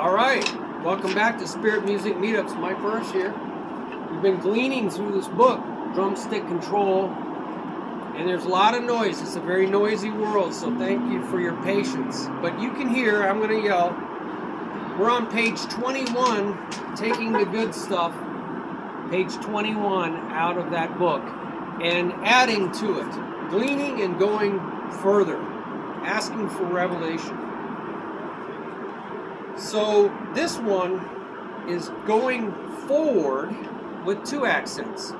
Alright, welcome back to Spirit Music Meetups. Mike Bursch here. We've been gleaning through this book, Drumstick Control, and there's a lot of noise. It's a very noisy world, so thank you for your patience. But you can hear, I'm going to yell, we're on page 21, taking the good stuff, page 21 out of that book, and adding to it, gleaning and going further, asking for revelation. So this one is going forward with two accents.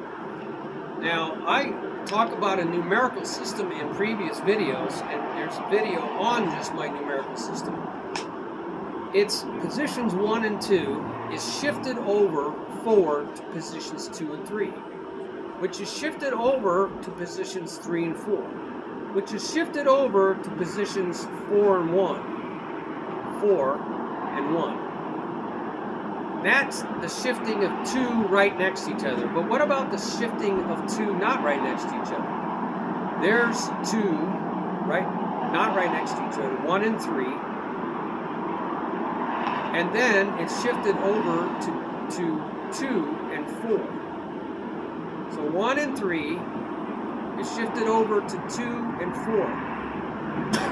Now, I talk about a numerical system in previous videos, and there's a video on just my numerical system. Its positions 1 and 2 is shifted over forward to positions 2 and 3, which is shifted over to positions 3 and 4, which is shifted over to positions 4 and 1, 4 and 1. That's the shifting of 2 right next to each other. But what about the shifting of 2 not right next to each other? There's 2, right, not right next to each other, 1 and 3. And then it's shifted over to 2 and 4. So 1 and 3 is shifted over to 2 and 4.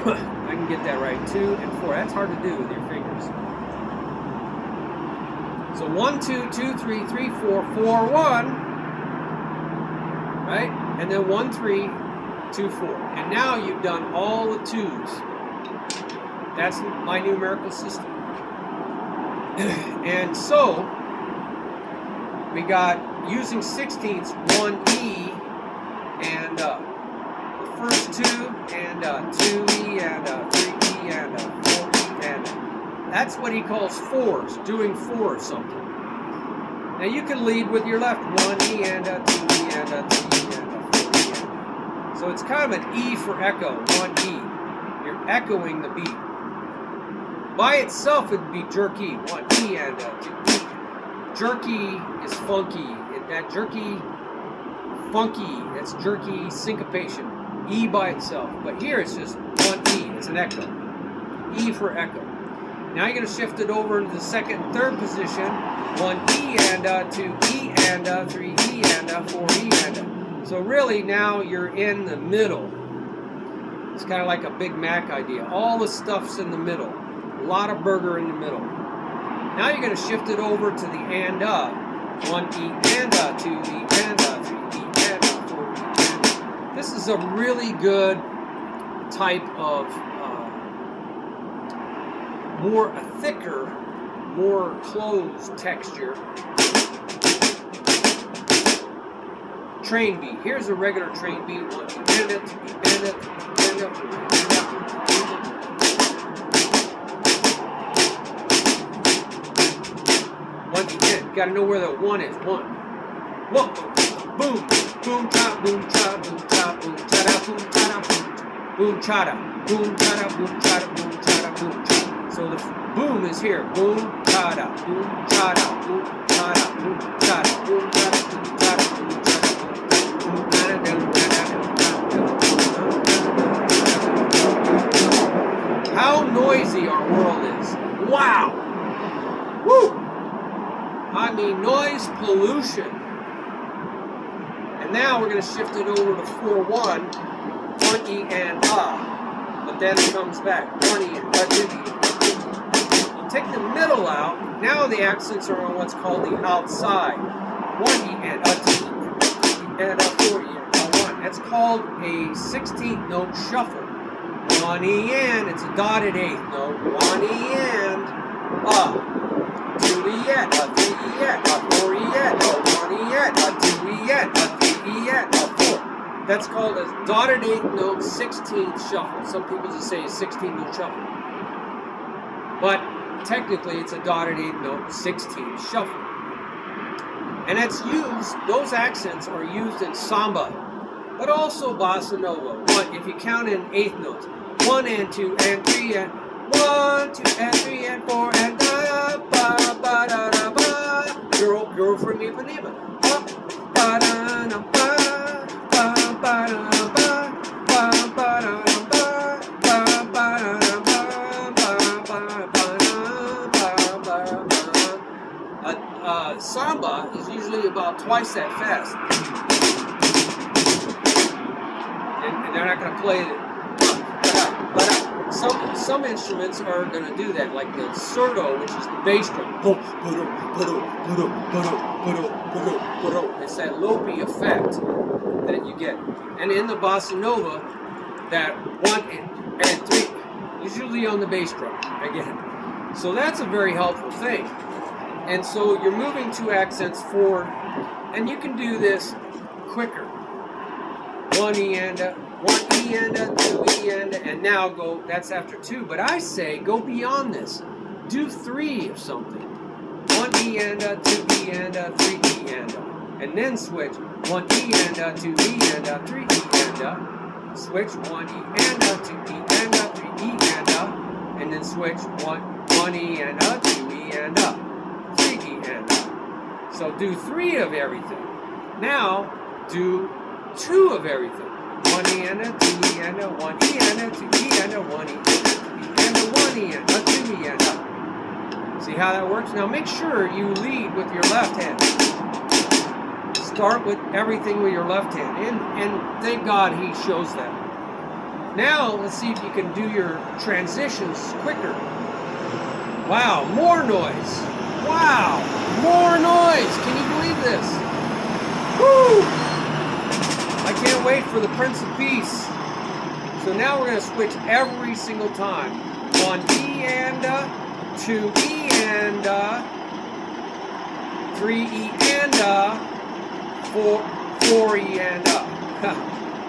I can get that right, 2 and 4. That's hard to do with your fingers. So 1, 2, 2, 3, 3, 4, 4, 1, right? And then 1, 3, 2, 4. And now you've done all the 2s. That's my numerical system. And so, we got, using 16ths, 1E, and the first 2, and 2E, and 3E, and 4E, and that's what he calls 4s, doing 4 something. Now you can lead with your left, 1E, and 2E, and 3E, and 4E. So it's kind of an E for echo, 1E. You're echoing the beat. By itself, it would be jerky, 1E and 2E. Jerky is funky. That jerky, funky, that's jerky syncopation. E by itself. But here it's just 1E, it's an echo. E for echo. Now you're going to shift it over into the second and third position. 1E and 2E and 3E and 4E and so really now you're in the middle. It's kind of like a Big Mac idea. All the stuff's in the middle. A lot of burger in the middle. Now you're going to shift it over to the and 1E and 2E and 3E and 4E and. This is a really good type of a thicker, more closed texture train beat. Here's a regular train beat. 1, 2, bend it, 2, bend it, 3, bend it, 4, bend it. Once again, you got to know where the 1 is. 1. 1. Boom. Boom, cha, boom, cha, boom, cha, boom, cha, boom, cha, boom, boom, cha, boom, cha, boom, cha, boom, cha, boom, cha. So the boom is here. Boom, cha-da, boom, cha-da, boom, cha-da, boom, cha-da, boom, cha-da, boom, cha-da, boom, cha-da, boom, cha-da. How noisy our world is. Wow! Woo! I mean, noise pollution. And now we're going to shift it over to 4-1, 1E and but then it comes back. 1E and 2E. Take the middle out. Now the accents are on what's called the outside. 1E and 2E and 4E and 1. That's called a 16th note shuffle. 1E and, it's a dotted 8th note. 1E and 2E and 3E and 4E and 1E and 2E and 3E and 4. That's called a dotted 8th note 16th shuffle. Some people just say a 16th note shuffle. But technically, it's a dotted 8th note 16th shuffle. And that's used, those accents are used in samba, but also bossa nova. If you count in 8th notes, 1 and 2 and 3 and 1, 2 and 3 and 4 and da ba ba da da ba. Girl from Ipanema. Ba da da ba ba ba da ba ba ba da ba ba ba da ba ba ba ba. samba is usually about twice that fast. And they're not going to play it. But some instruments are going to do that, like the surdo, which is the bass drum. It's that lopey effect that you get. And in the bossa nova, that 1 and 3, usually on the bass drum again. So that's a very helpful thing. And so you're moving 2 accents forward, and you can do this quicker. 1 E and a, 1 E and a, 2 E and now go, that's after 2. But I say go beyond this. Do 3 of something. 1 E and a, 2 E and a, 3 E and a. And then switch 1 E and a, 2 E and a, 3 E and a. Switch 1 E and a, 2 E and a, 3 E and a. And then switch 1 E and a, 2 E and a, 3 E and a. So do 3 of everything. Now do 2 of everything. 1 E and a, 2 E and a, 1 E and a, 2 E and a, 1 E and a, 2 E and a, 1 E and a, 2 E and a. See how that works? Now make sure you lead with your left hand. Start with everything with your left hand. And thank God he shows that. Now let's see if you can do your transitions quicker. Wow, more noise. Wow, more noise. Can you believe this? Woo! I can't wait for the Prince of Peace. So now we're going to switch every single time. 1 E and a, 2 E and a, 3 E and a, 4 E and a.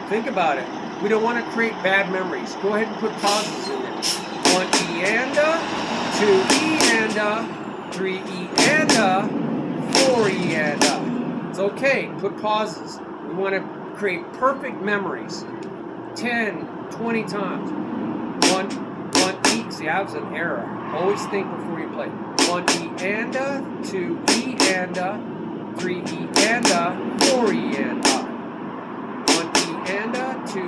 Think about it. We don't want to create bad memories. Go ahead and put pauses in there. 1 E and a, 2 E and a, 3 E and a, 4 E and a. It's okay. Put pauses. We want to create perfect memories. 10, 20 times. 1 E. See, that was an error. Always think before you play. 1 E and a, 2 E and a, 3 E and a, 4 E and a. 1 E and a, 2 E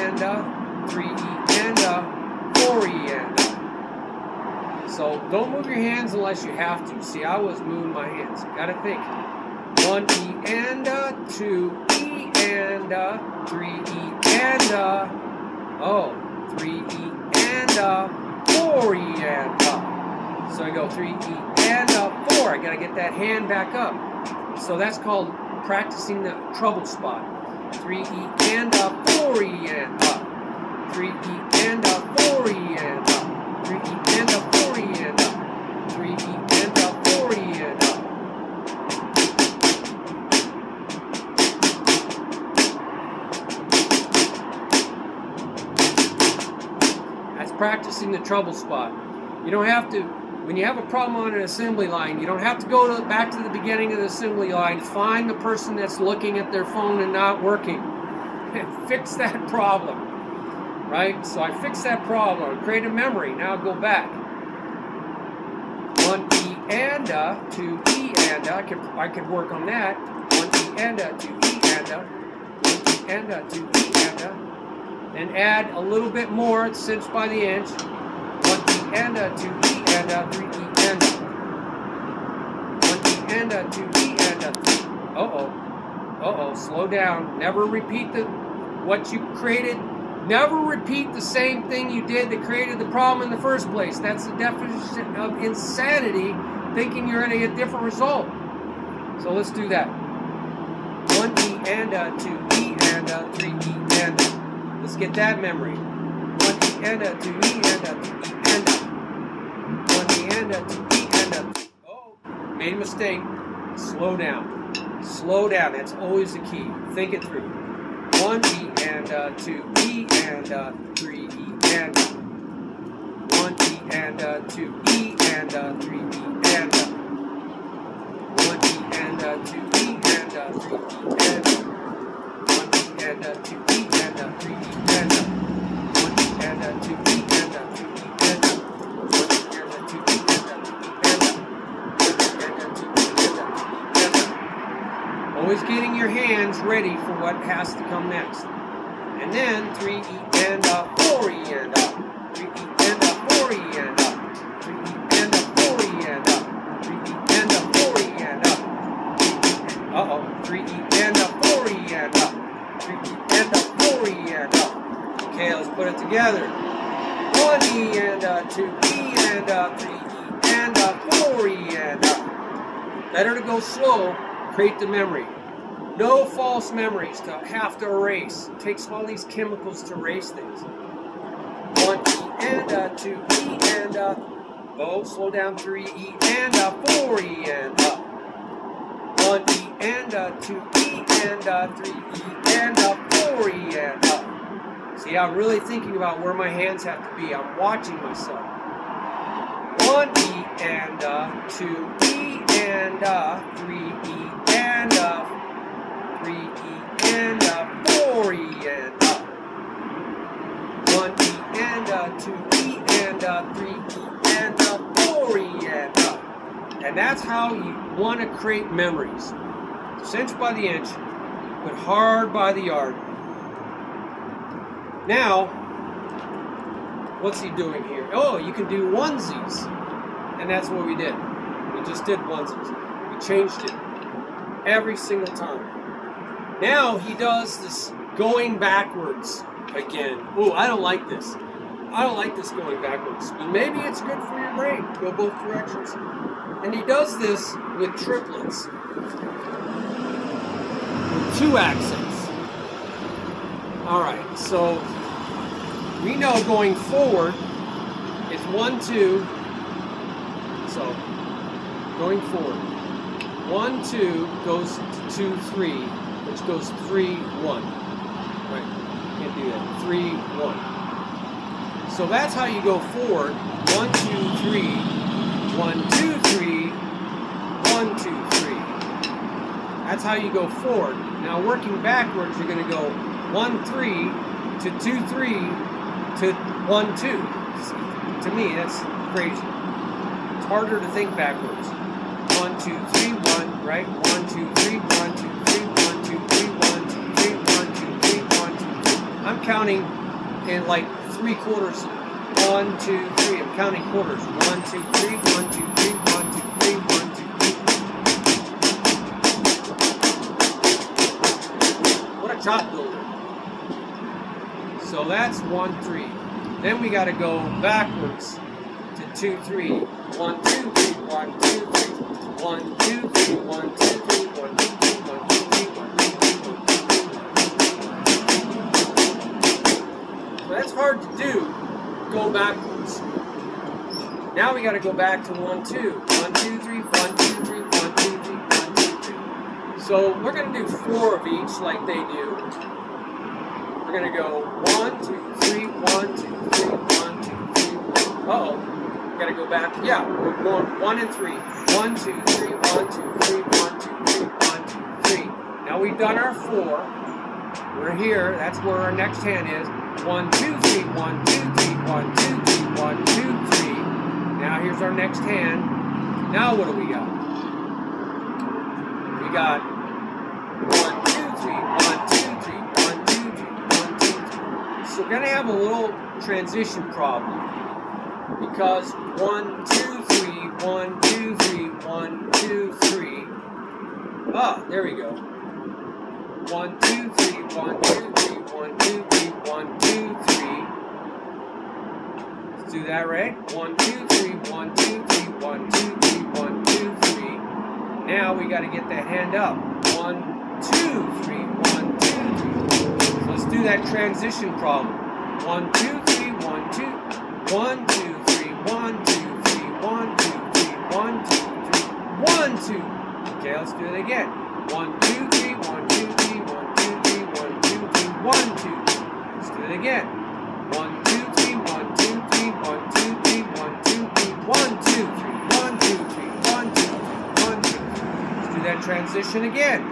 and a, 3 E and a, 4 E and a. So don't move your hands unless you have to. See, I was moving my hands. Gotta think. 1 E and a, 2 E and a, 3 E and a, 3 E and a, 4 E and a. So I go 3 E and a, 4. I gotta get that hand back up. So that's called practicing the treble spot. 3 E and a, 4 E and a, 3 E and a, 4 E and a, 3 E and a, 4 E and a, 3 E and a, 4 E and a. Practicing the treble spot. You don't have to, when you have a problem on an assembly line, you don't have to go back to the beginning of the assembly line, find the person that's looking at their phone and not working, and fix that problem, right? So I fixed that problem, create a memory, now go back. 1 E and a, 2 E and a, I could work on that. 1 E and a, 2 E and a, 1 E and a, 2 E and a. And add a little bit more, it's cinched by the inch. 1 E and a, 2 E and a, 3 E and a. 1 E and a, 2 E and a. Uh-oh, slow down. Never repeat what you created. Never repeat the same thing you did that created the problem in the first place. That's the definition of insanity, thinking you're going to get a different result. So let's do that. 1 E and a, 2 E and a, 3 E and a. Let's get that memory. 1 E and a, 2 E and a, 3 E and a. 1 E and a, 2 E and a. Oh, made a mistake. Slow down. Slow down. That's always the key. Think it through. 1 E and a, 2 E and a, 3 E and a. 1 E and a, 2 E and a, 3 E and a. 1 E and a, 2 E and a, 3 E and a. 1 E and a, 2 E and a, 3 E and a. 1 E and a, 2 E and a, 3 E and a. 1 E and a, 2 E and a, 3 E and a. 1 E and a, 2 E and a, 3 E and a. Always getting your hands ready for what has to come next. And then 3 E and a, 4 E and a. 3 E and a, 4 E and a. 3 E and a, 4 E and a. 3 E and a, 4 E and a. together. 1E and 2E and 3E and 4E and better to go slow, create the memory. No false memories to have to erase. It takes all these chemicals to erase things. 1E and 2E and oh, slow down, 3E and 4E and 1E and 2E and 3E and 4E and See, I'm really thinking about where my hands have to be. I'm watching myself. 1E and 2E and 3E and 3E and 4E and 1E and 2E and 3E and 4E and that's how you want to create memories. Inch by the inch, but hard by the yard. Now, what's he doing here? Oh, you can do onesies. And that's what we did. We just did onesies. We changed it every single time. Now he does this going backwards again. Oh, I don't like this. I don't like this going backwards. But maybe it's good for your brain to go both directions. And he does this with triplets. With 2 accents. Alright, so we know going forward is 1, 2. So going forward. 1, 2 goes to 2, 3, which goes 3, 1. Right, can't do that. 3, 1. So that's how you go forward. 1, 2, 3, 1, 2, 3, 1, 2, 3. That's how you go forward. Now working backwards, you're going to go 1, 3 to 2, 3 to 1, 2. To me, that's crazy. It's harder to think backwards. 1, 2, 3, 1, right? 1, 2, 3, 1, 2, 3, 1, 2, 3, 1, 2, 3, 1, 2, 3, 1, 2, 3. I'm counting in like 3 quarters. 1, 2, 3. I'm counting quarters. 1, 2, 3, 1, 2, 3, 1, 2, 3, 1, 2, 3. What a chop builder. So that's 1, 3. Then we got to go backwards to 2, 3. 1, 2, 3, 1, 2, 3. 1, 2, 3, 1, 2, 3, 1, 2, 3, 1, 2, 3, 1, 2, 3. So that's hard to do. Go backwards. Now we got to go back to 1, 2. 1, 2, 3, 1, 2, 3, 1, 2, 3, 1, 2, 3. So we're going to do 4 of each like they do. We're going to go 1, 2, 3, 1, 2, 3, 1, 2, 3. Uh-oh. Got to go back. Yeah, we're going 1 and 3. 1, 2, 3, 1, 2, 3, 1, 2, 3, 1, 2, 3. Now we've done our 4. We're here. That's where our next hand is. 1, 2, 3, 1, 2, 3, 1, 2, 3, 1, 2, 3. Now here's our next hand. Now what do we got? We got 1, 2, 3, 1, 2, 3, 1, 2, 3, 1, 2, 3. So we're going to have a little transition problem. Because 1, 2, 3, 1, 2, 3, 1, 2, 3. Ah, there we go. 1, 2, 3, 1, 2, 3, 1, 2, 3, 1, 2, 3. Let's do that right. 1, 2, 3, 1, 2, 3, 1, 2, 3, 1, 2, 3. Now we got to get that hand up. 1, 2, 3, 1, 2, 3. So let's do that transition problem. 1, 2, 3, 1, 2, 1, 2, 3, 1, 2, 3, 1, 2, 3, 1, 2, 3, 1, 2. Okay, let's do it again. 1, 2, 3, 1, 2, 3, 1, 2, 3, 1, 2, 3, 1, 2. Let's do it again. 1, 2, 3, 1, 2, 3, 1, 2, 3, 1, 2, 3, 1, 2, 3, 1, 2, 3, 1, 2, 3, 1, 2, 3. Let's do that transition again.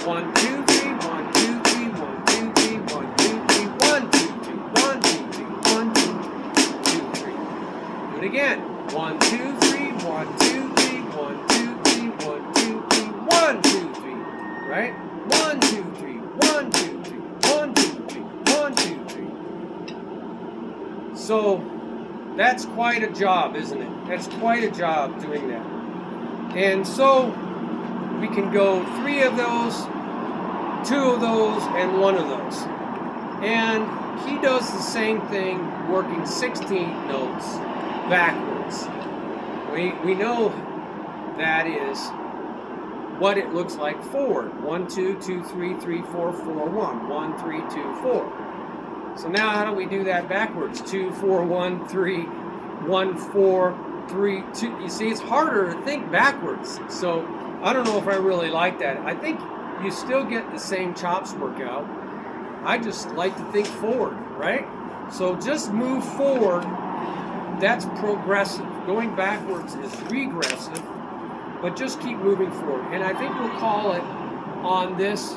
1, 2, 3, 1, 2, 3, 1, 2, 3, 1, 2, 3, 1, 2, 3, 1, 2, 3, 1, 2, 3, 2, 3. Do it again. 1, 2, 3, 1, 2, 3, 1, 2, 3, 1, 2, 3, 1, 2, 3. Right? 1, 2, 3, 1, 2, 3, 1, 2, 3, 1, 2, 3. So that's quite a job, isn't it? That's quite a job doing that. And so we can go 3 of those, 2 of those, and 1 of those. And he does the same thing working 16th notes backwards. We know that is what it looks like forward. 1, 2, 2, 3, 3, 4, 4, 1. 1, 3, 2, 4. So now how do we do that backwards? 2, 4, 1, 3, 1, 4, 3, 2. You see, it's harder to think backwards. So I don't know if I really like that. I think you still get the same chops workout. I just like to think forward, right? So just move forward. That's progressive. Going backwards is regressive, but just keep moving forward. And I think we'll call it on this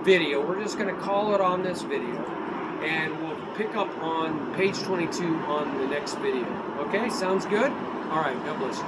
video. We're just going to call it on this video. And we'll pick up on page 22 on the next video. Okay, sounds good? All right, God bless you.